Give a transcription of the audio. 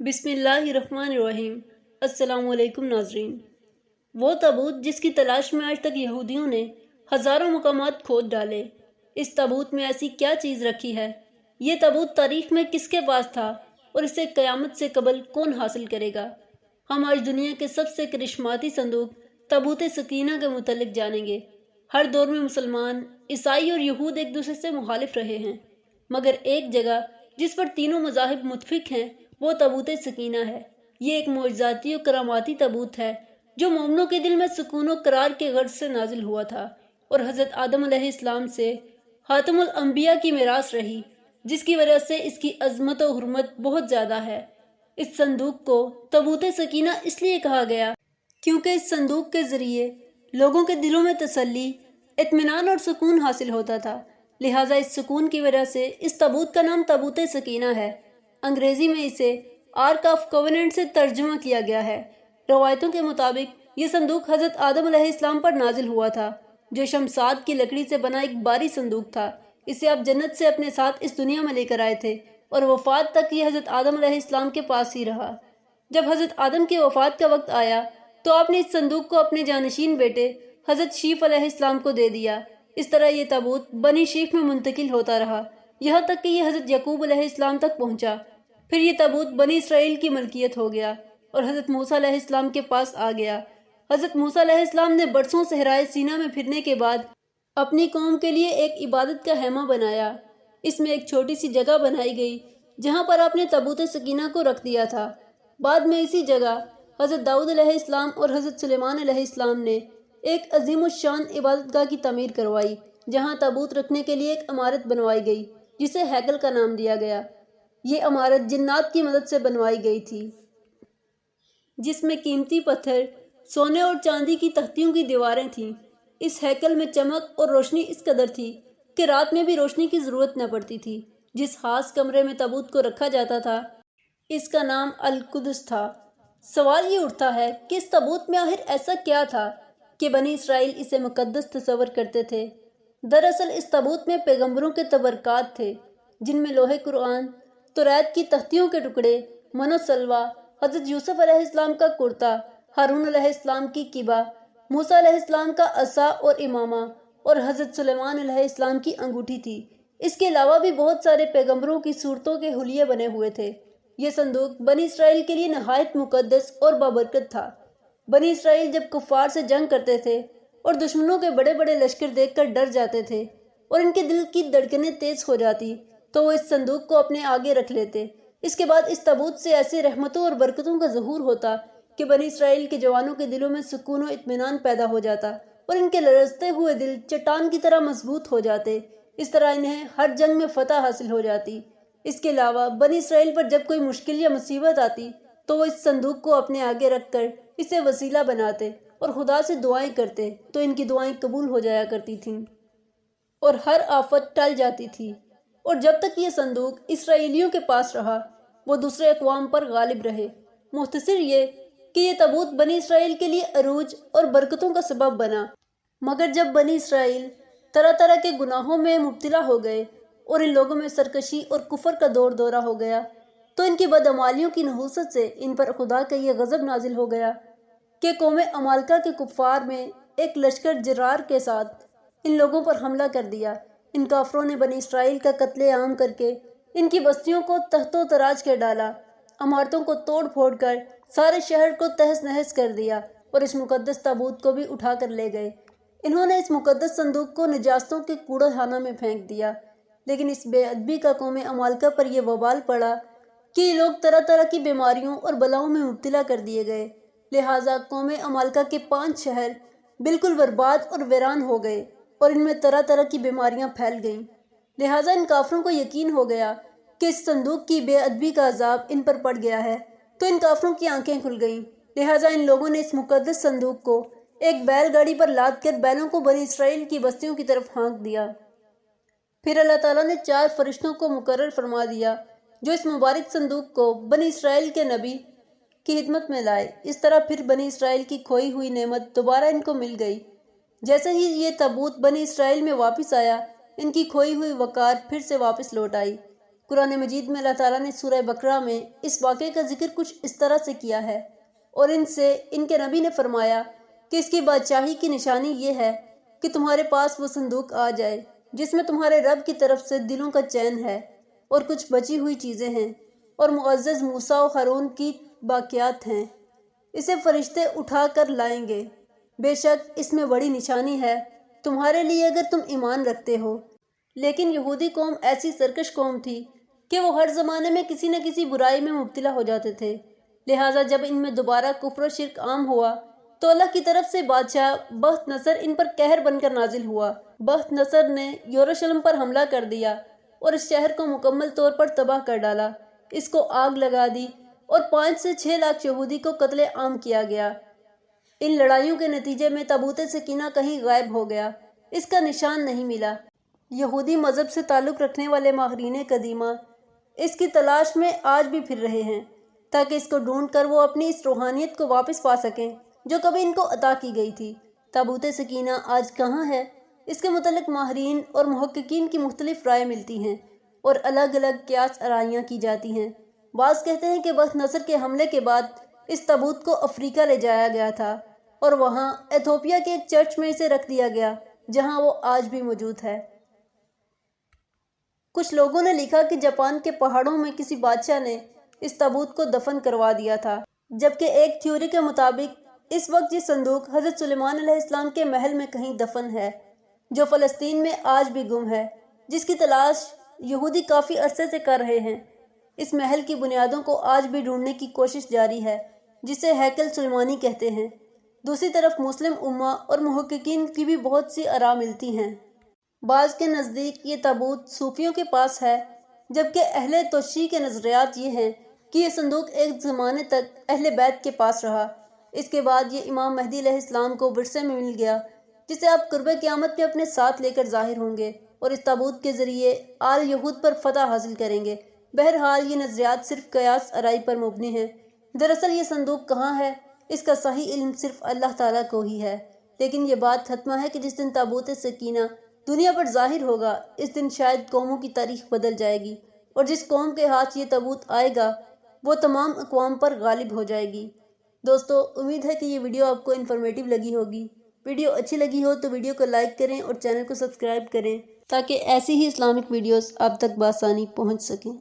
بسم اللہ الرحمن الرحیم۔ السلام علیکم ناظرین۔ وہ تابوت جس کی تلاش میں آج تک یہودیوں نے ہزاروں مقامات کھود ڈالے، اس تابوت میں ایسی کیا چیز رکھی ہے؟ یہ تابوت تاریخ میں کس کے پاس تھا اور اسے قیامت سے قبل کون حاصل کرے گا؟ ہم آج دنیا کے سب سے کرشماتی صندوق تابوت سکینہ کے متعلق جانیں گے۔ ہر دور میں مسلمان، عیسائی اور یہود ایک دوسرے سے مخالف رہے ہیں، مگر ایک جگہ جس پر تینوں مذاہب متفق ہیں وہ تابوت سکینہ ہے۔ یہ ایک معجزاتی اور کراماتی تابوت ہے جو مومنوں کے دل میں سکون و قرار کے غرض سے نازل ہوا تھا اور حضرت آدم علیہ السلام سے خاتم الانبیاء کی میراث رہی، جس کی وجہ سے اس کی عظمت و حرمت بہت زیادہ ہے۔ اس صندوق کو تابوت سکینہ اس لیے کہا گیا کیونکہ اس صندوق کے ذریعے لوگوں کے دلوں میں تسلی، اطمینان اور سکون حاصل ہوتا تھا، لہٰذا اس سکون کی وجہ سے اس تابوت کا نام تابوت سکینہ ہے۔ انگریزی میں اسے آرک آف کووننٹ سے ترجمہ کیا گیا ہے۔ روایتوں کے مطابق یہ صندوق حضرت آدم علیہ السلام پر نازل ہوا تھا، جو شمشاد کی لکڑی سے بنا ایک بھاری صندوق تھا۔ اسے آپ جنت سے اپنے ساتھ اس دنیا میں لے کر آئے تھے اور وفات تک یہ حضرت آدم علیہ السلام کے پاس ہی رہا۔ جب حضرت آدم کے وفات کا وقت آیا تو آپ نے اس صندوق کو اپنے جانشین بیٹے حضرت شیف علیہ السلام کو دے دیا۔ اس طرح یہ تابوت بنی شیف میں منتقل ہوتا رہا، یہاں تک کہ یہ حضرت یعقوب علیہ السلام تک پہنچا۔ پھر یہ تابوت بنی اسرائیل کی ملکیت ہو گیا اور حضرت موسیٰ علیہ السلام کے پاس آ گیا۔ حضرت موسیٰ علیہ السلام نے برسوں صحرائے سینا میں پھرنے کے بعد اپنی قوم کے لیے ایک عبادت کا خیمہ بنایا۔ اس میں ایک چھوٹی سی جگہ بنائی گئی جہاں پر آپ نے تابوت سکینہ کو رکھ دیا تھا۔ بعد میں اسی جگہ حضرت داؤد علیہ السلام اور حضرت سلیمان علیہ السلام نے ایک عظیم الشان عبادت گاہ کی تعمیر کروائی، جہاں تابوت رکھنے کے لیے ایک عمارت بنوائی گئی جسے ہیکل کا نام دیا گیا۔ یہ عمارت جنات کی مدد سے بنوائی گئی تھی، جس میں قیمتی پتھر، سونے اور چاندی کی تختیوں کی دیواریں تھیں۔ اس ہیکل میں چمک اور روشنی اس قدر تھی کہ رات میں بھی روشنی کی ضرورت نہ پڑتی تھی۔ جس خاص کمرے میں تابوت کو رکھا جاتا تھا اس کا نام القدس تھا۔ سوال یہ اٹھتا ہے کہ اس تابوت میں آخر ایسا کیا تھا کہ بنی اسرائیل اسے مقدس تصور کرتے تھے؟ دراصل اس تابوت میں پیغمبروں کے تبرکات تھے، جن میں لوح قرآن، توریت کی تختیوں کے ٹکڑے، من و سلوہ، حضرت یوسف علیہ السلام کا کرتا، ہارون علیہ السلام کی قبا، موسیٰ علیہ السلام کا عصا اور امامہ اور حضرت سلیمان علیہ السلام کی انگوٹھی تھی۔ اس کے علاوہ بھی بہت سارے پیغمبروں کی صورتوں کے حلیے بنے ہوئے تھے۔ یہ صندوق بنی اسرائیل کے لیے نہایت مقدس اور بابرکت تھا۔ بنی اسرائیل جب کفار سے جنگ کرتے تھے اور دشمنوں کے بڑے بڑے لشکر دیکھ کر ڈر جاتے تھے اور ان کے دل کی دھڑکنیں تیز ہو جاتی تو وہ اس صندوق کو اپنے آگے رکھ لیتے۔ اس کے بعد اس تابوت سے ایسے رحمتوں اور برکتوں کا ظہور ہوتا کہ بنی اسرائیل کے جوانوں کے دلوں میں سکون و اطمینان پیدا ہو جاتا اور ان کے لرزتے ہوئے دل چٹان کی طرح مضبوط ہو جاتے۔ اس طرح انہیں ہر جنگ میں فتح حاصل ہو جاتی۔ اس کے علاوہ بنی اسرائیل پر جب کوئی مشکل یا مصیبت آتی تو وہ اس صندوق کو اپنے آگے رکھ کر اسے وسیلہ بناتے اور خدا سے دعائیں کرتے تو ان کی دعائیں قبول ہو جایا کرتی تھیں اور ہر آفت ٹل جاتی تھی۔ اور جب تک یہ صندوق اسرائیلیوں کے پاس رہا وہ دوسرے اقوام پر غالب رہے۔ مختصر یہ کہ یہ تابوت بنی اسرائیل کے لیے عروج اور برکتوں کا سبب بنا، مگر جب بنی اسرائیل طرح طرح کے گناہوں میں مبتلا ہو گئے اور ان لوگوں میں سرکشی اور کفر کا دور دورہ ہو گیا تو ان کی بدعمالیوں کی نحوست سے ان پر خدا کا یہ غضب نازل ہو گیا کہ قوم عمالقہ کے کفار میں ایک لشکر جرار کے ساتھ ان لوگوں پر حملہ کر دیا۔ ان کافروں نے بنی اسرائیل کا قتل عام کر کے ان کی بستیوں کو تخت و تراج کر ڈالا، عمارتوں کو توڑ پھوڑ کر سارے شہر کو تہس نہس کر دیا اور اس مقدس تابوت کو بھی اٹھا کر لے گئے۔ انہوں نے اس مقدس صندوق کو نجاستوں کے کوڑہ خانہ میں پھینک دیا۔ لیکن اس بے ادبی کا قوم عمالقہ پر یہ وبال پڑا کہ یہ لوگ طرح طرح کی بیماریوں اور بلاؤں میں مبتلا کر دیے گئے، لہٰذا قوم عمالقہ کے 5 شہر بالکل برباد اور ویران ہو گئے اور ان میں طرح طرح کی بیماریاں پھیل گئیں۔ لہٰذا ان کافروں کو یقین ہو گیا کہ اس صندوق کی بے ادبی کا عذاب ان پر پڑ گیا ہے، تو ان کافروں کی آنکھیں کھل گئیں۔ لہٰذا ان لوگوں نے اس مقدس صندوق کو ایک بیل گاڑی پر لاد کر بیلوں کو بنی اسرائیل کی بستیوں کی طرف ہانک دیا۔ پھر اللہ تعالیٰ نے 4 فرشتوں کو مقرر فرما دیا جو اس مبارک صندوق کو بنی اسرائیل کے نبی کی خدمت میں لائے۔ اس طرح پھر بنی اسرائیل کی کھوئی ہوئی نعمت دوبارہ ان کو مل گئی۔ جیسے ہی یہ تابوت بنی اسرائیل میں واپس آیا ان کی کھوئی ہوئی وقار پھر سے واپس لوٹ آئی۔ قرآن مجید میں اللہ تعالیٰ نے سورہ بقرہ میں اس واقعے کا ذکر کچھ اس طرح سے کیا ہے، اور ان کے نبی نے فرمایا کہ اس کی بادشاہی کی نشانی یہ ہے کہ تمہارے پاس وہ صندوق آ جائے جس میں تمہارے رب کی طرف سے دلوں کا چین ہے اور کچھ بچی ہوئی چیزیں ہیں اور معزز موسیٰ و ہارون کی باقیات ہیں۔ اسے فرشتے اٹھا کر لائیں گے، بے شک اس میں بڑی نشانی ہے تمہارے لیے اگر تم ایمان رکھتے ہو۔ لیکن یہودی قوم ایسی سرکش قوم تھی کہ وہ ہر زمانے میں کسی نہ کسی برائی میں مبتلا ہو جاتے تھے، لہٰذا جب ان میں دوبارہ کفر و شرک عام ہوا تو اللہ کی طرف سے بادشاہ بخت نصر ان پر قہر بن کر نازل ہوا۔ بخت نصر نے یروشلم پر حملہ کر دیا اور اس شہر کو مکمل طور پر تباہ کر ڈالا، اس کو آگ لگا دی اور 5 سے 6 لاکھ یہودی کو قتل عام کیا گیا۔ ان لڑائیوں کے نتیجے میں تابوت سکینہ کہیں غائب ہو گیا، اس کا نشان نہیں ملا۔ یہودی مذہب سے تعلق رکھنے والے ماہرین قدیمہ اس کی تلاش میں آج بھی پھر رہے ہیں تاکہ اس کو ڈھونڈ کر وہ اپنی اس روحانیت کو واپس پا سکیں جو کبھی ان کو عطا کی گئی تھی۔ تابوت سکینہ آج کہاں ہے، اس کے متعلق ماہرین اور محققین کی مختلف رائے ملتی ہیں اور الگ الگ قیاس آرائیاں کی جاتی ہیں۔ بعض کہتے ہیں کہ بخت نصر کے حملے کے بعد اس تابوت کو افریقہ لے جایا گیا تھا اور وہاں ایتھوپیا کے ایک چرچ میں اسے رکھ دیا گیا جہاں وہ آج بھی موجود ہے۔ کچھ لوگوں نے لکھا کہ جاپان کے پہاڑوں میں کسی بادشاہ نے اس تابوت کو دفن کروا دیا تھا، جبکہ ایک تھیوری کے مطابق اس وقت یہ صندوق حضرت سلیمان علیہ السلام کے محل میں کہیں دفن ہے جو فلسطین میں آج بھی گم ہے، جس کی تلاش یہودی کافی عرصے سے کر رہے ہیں۔ اس محل کی بنیادوں کو آج بھی ڈھونڈنے کی کوشش جاری ہے جسے ہیکل سلیمانی کہتے ہیں۔ دوسری طرف مسلم امہ اور محققین کی بھی بہت سی آراء ملتی ہیں۔ بعض کے نزدیک یہ تابوت صوفیوں کے پاس ہے، جبکہ اہل توشیع کے نظریات یہ ہیں کہ یہ صندوق ایک زمانے تک اہل بیت کے پاس رہا، اس کے بعد یہ امام مہدی علیہ السلام کو ورثے میں مل گیا جسے آپ قرب قیامت میں اپنے ساتھ لے کر ظاہر ہوں گے اور اس تابوت کے ذریعے آل یہود پر فتح حاصل کریں گے۔ بہرحال یہ نظریات صرف قیاس آرائی پر مبنی ہیں۔ دراصل یہ صندوق کہاں ہے اس کا صحیح علم صرف اللہ تعالیٰ کو ہی ہے، لیکن یہ بات حتمی ہے کہ جس دن تابوت سکینہ دنیا پر ظاہر ہوگا اس دن شاید قوموں کی تاریخ بدل جائے گی اور جس قوم کے ہاتھ یہ تابوت آئے گا وہ تمام اقوام پر غالب ہو جائے گی۔ دوستو، امید ہے کہ یہ ویڈیو آپ کو انفارمیٹیو لگی ہوگی۔ ویڈیو اچھی لگی ہو تو ویڈیو کو لائک کریں اور چینل کو سبسکرائب کریں تاکہ ایسی ہی اسلامک ویڈیوز آپ تک بآسانی پہنچ سکیں۔